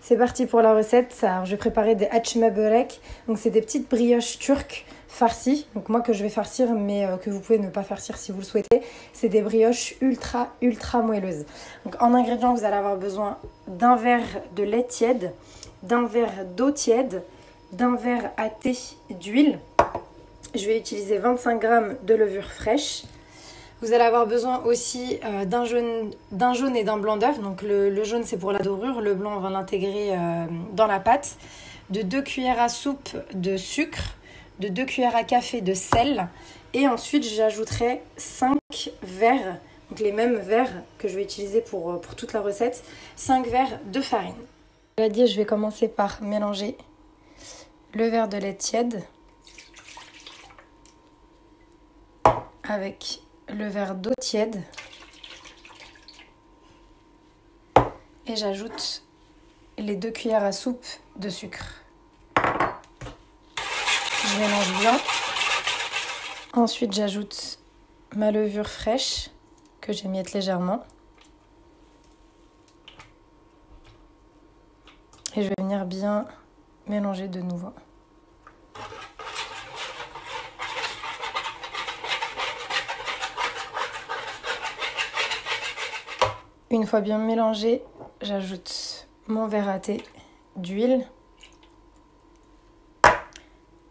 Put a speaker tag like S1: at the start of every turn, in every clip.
S1: C'est parti pour la recette. Alors, je vais préparer des açma börek. Donc c'est des petites brioches turques farcies. Donc moi que je vais farcir, mais que vous pouvez ne pas farcir si vous le souhaitez. C'est des brioches ultra moelleuses. Donc en ingrédients, vous allez avoir besoin d'un verre de lait tiède, d'un verre d'eau tiède, d'un verre à thé d'huile. Je vais utiliser 25 g de levure fraîche. Vous allez avoir besoin aussi d'un jaune et d'un blanc d'œuf. Donc le jaune c'est pour la dorure, le blanc on va l'intégrer dans la pâte. De 2 cuillères à soupe de sucre, de 2 cuillères à café de sel. Et ensuite j'ajouterai 5 verres, donc les mêmes verres que je vais utiliser pour toute la recette, 5 verres de farine. Je vais commencer par mélanger le verre de lait tiède avec le verre d'eau tiède et j'ajoute les 2 cuillères à soupe de sucre. Je mélange bien. Ensuite, j'ajoute ma levure fraîche que j'émiette légèrement. Et je vais venir bien mélanger de nouveau. Une fois bien mélangé, j'ajoute mon verre à thé d'huile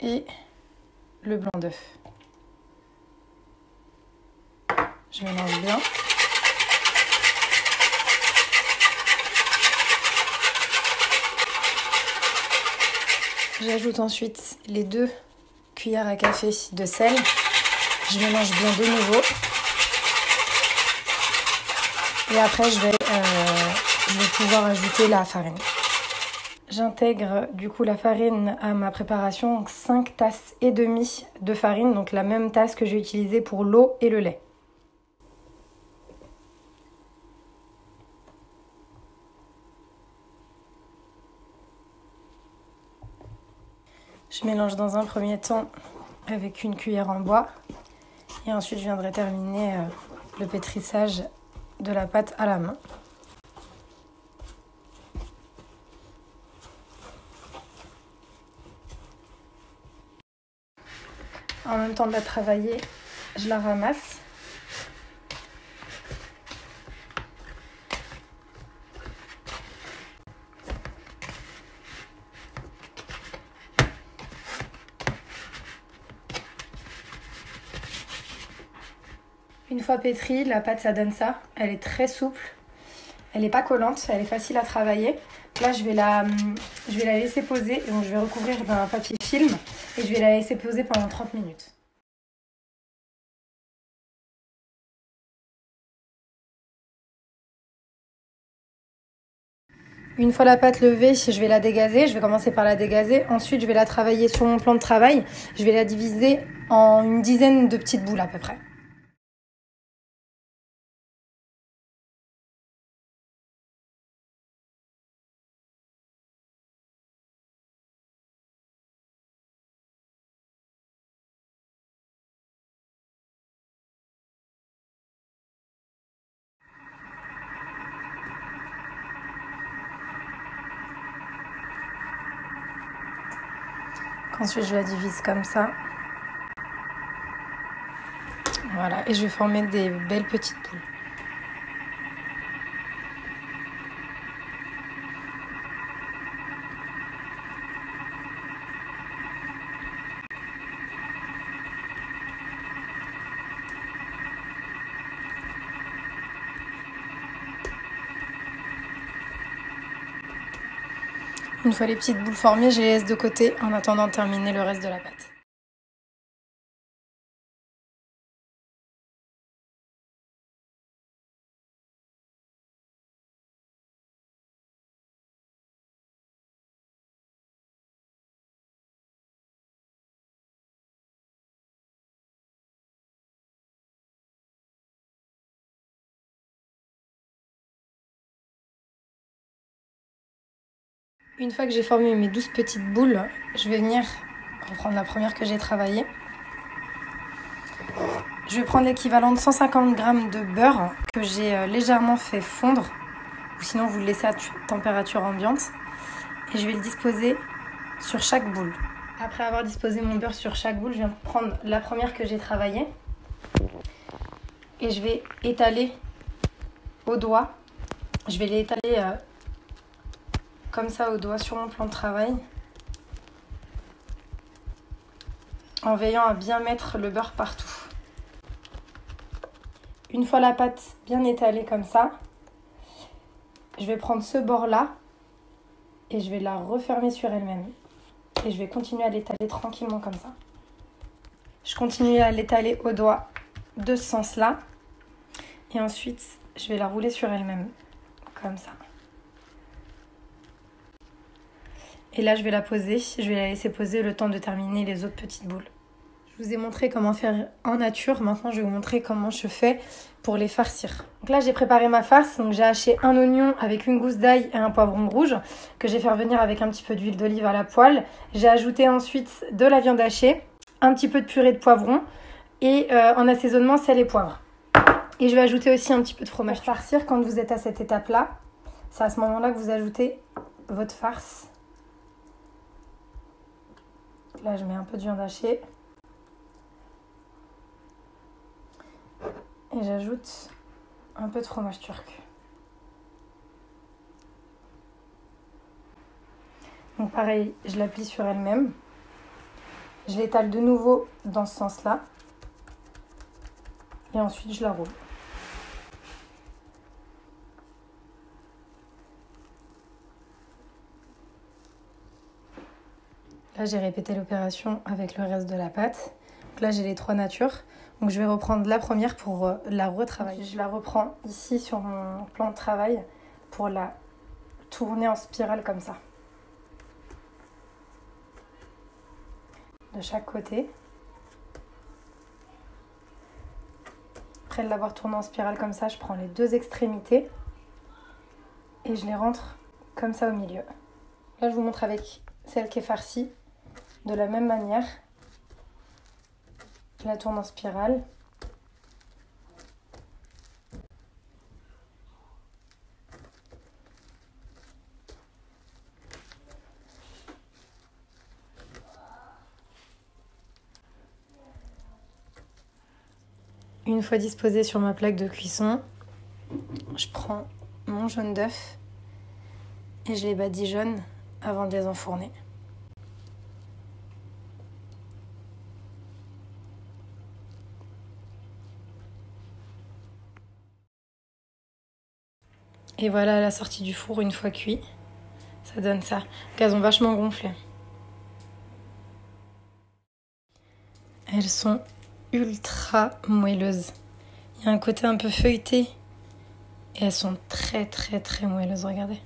S1: et le blanc d'œuf. Je mélange bien. J'ajoute ensuite les 2 cuillères à café de sel. Je mélange bien de nouveau. Et après, je vais pouvoir ajouter la farine. J'intègre du coup la farine à ma préparation, donc 5 tasses et demie de farine, donc la même tasse que j'ai utilisée pour l'eau et le lait. Je mélange dans un premier temps avec une cuillère en bois et ensuite je viendrai terminer le pétrissage de la pâte à la main. En même temps de la travailler, je la ramasse. Une fois pétrie, la pâte ça donne ça. Elle est très souple, elle n'est pas collante, elle est facile à travailler. Là je vais la laisser poser, et donc je vais recouvrir d'un papier film et je vais la laisser poser pendant 30 minutes. Une fois la pâte levée, je vais la dégazer. Je vais commencer par la dégazer. Ensuite, je vais la travailler sur mon plan de travail. Je vais la diviser en une dizaine de petites boules à peu près. Ensuite, je la divise comme ça. Voilà, et je vais former des belles petites boules. Une fois les petites boules formées, je les laisse de côté en attendant de terminer le reste de la pâte. Une fois que j'ai formé mes 12 petites boules, je vais venir reprendre la première que j'ai travaillée. Je vais prendre l'équivalent de 150 g de beurre que j'ai légèrement fait fondre. ou sinon vous le laissez à température ambiante. Et je vais le disposer sur chaque boule. Après avoir disposé mon beurre sur chaque boule, je viens prendre la première que j'ai travaillée et je vais étaler au doigt. Je vais l'étaler comme ça au doigt sur mon plan de travail, en veillant à bien mettre le beurre partout. Une fois la pâte bien étalée comme ça, je vais prendre ce bord-là et je vais la refermer sur elle-même. Et je vais continuer à l'étaler tranquillement comme ça. Je continue à l'étaler au doigt de ce sens-là. Et ensuite, je vais la rouler sur elle-même, comme ça. Et là, je vais la poser. Je vais la laisser poser le temps de terminer les autres petites boules. Je vous ai montré comment faire en nature. Maintenant, je vais vous montrer comment je fais pour les farcir. Donc là, j'ai préparé ma farce. Donc, j'ai haché un oignon avec une gousse d'ail et un poivron rouge que j'ai fait revenir avec un petit peu d'huile d'olive à la poêle. J'ai ajouté ensuite de la viande hachée, un petit peu de purée de poivron et en assaisonnement, sel et poivre. Et je vais ajouter aussi un petit peu de fromage. Pour farcir, quand vous êtes à cette étape-là, c'est à ce moment-là que vous ajoutez votre farce. Là, je mets un peu de viande hachée. Et j'ajoute un peu de fromage turc. Donc pareil, je la plie sur elle-même. Je l'étale de nouveau dans ce sens-là. Et ensuite, je la roule. Là, j'ai répété l'opération avec le reste de la pâte. Donc là, j'ai les 3 natures. Donc je vais reprendre la première pour la retravailler. Je la reprends ici sur mon plan de travail pour la tourner en spirale comme ça. De chaque côté. Après l'avoir tournée en spirale comme ça, je prends les 2 extrémités et je les rentre comme ça au milieu. Là, je vous montre avec celle qui est farcie. De la même manière, je la tourne en spirale. Une fois disposée sur ma plaque de cuisson, je prends mon jaune d'œuf et je les badigeonne avant de les enfourner. Et voilà la sortie du four une fois cuit. Ça donne ça. Donc elles ont vachement gonflé. Elles sont ultra moelleuses. Il y a un côté un peu feuilleté. Et elles sont très très très moelleuses, regardez.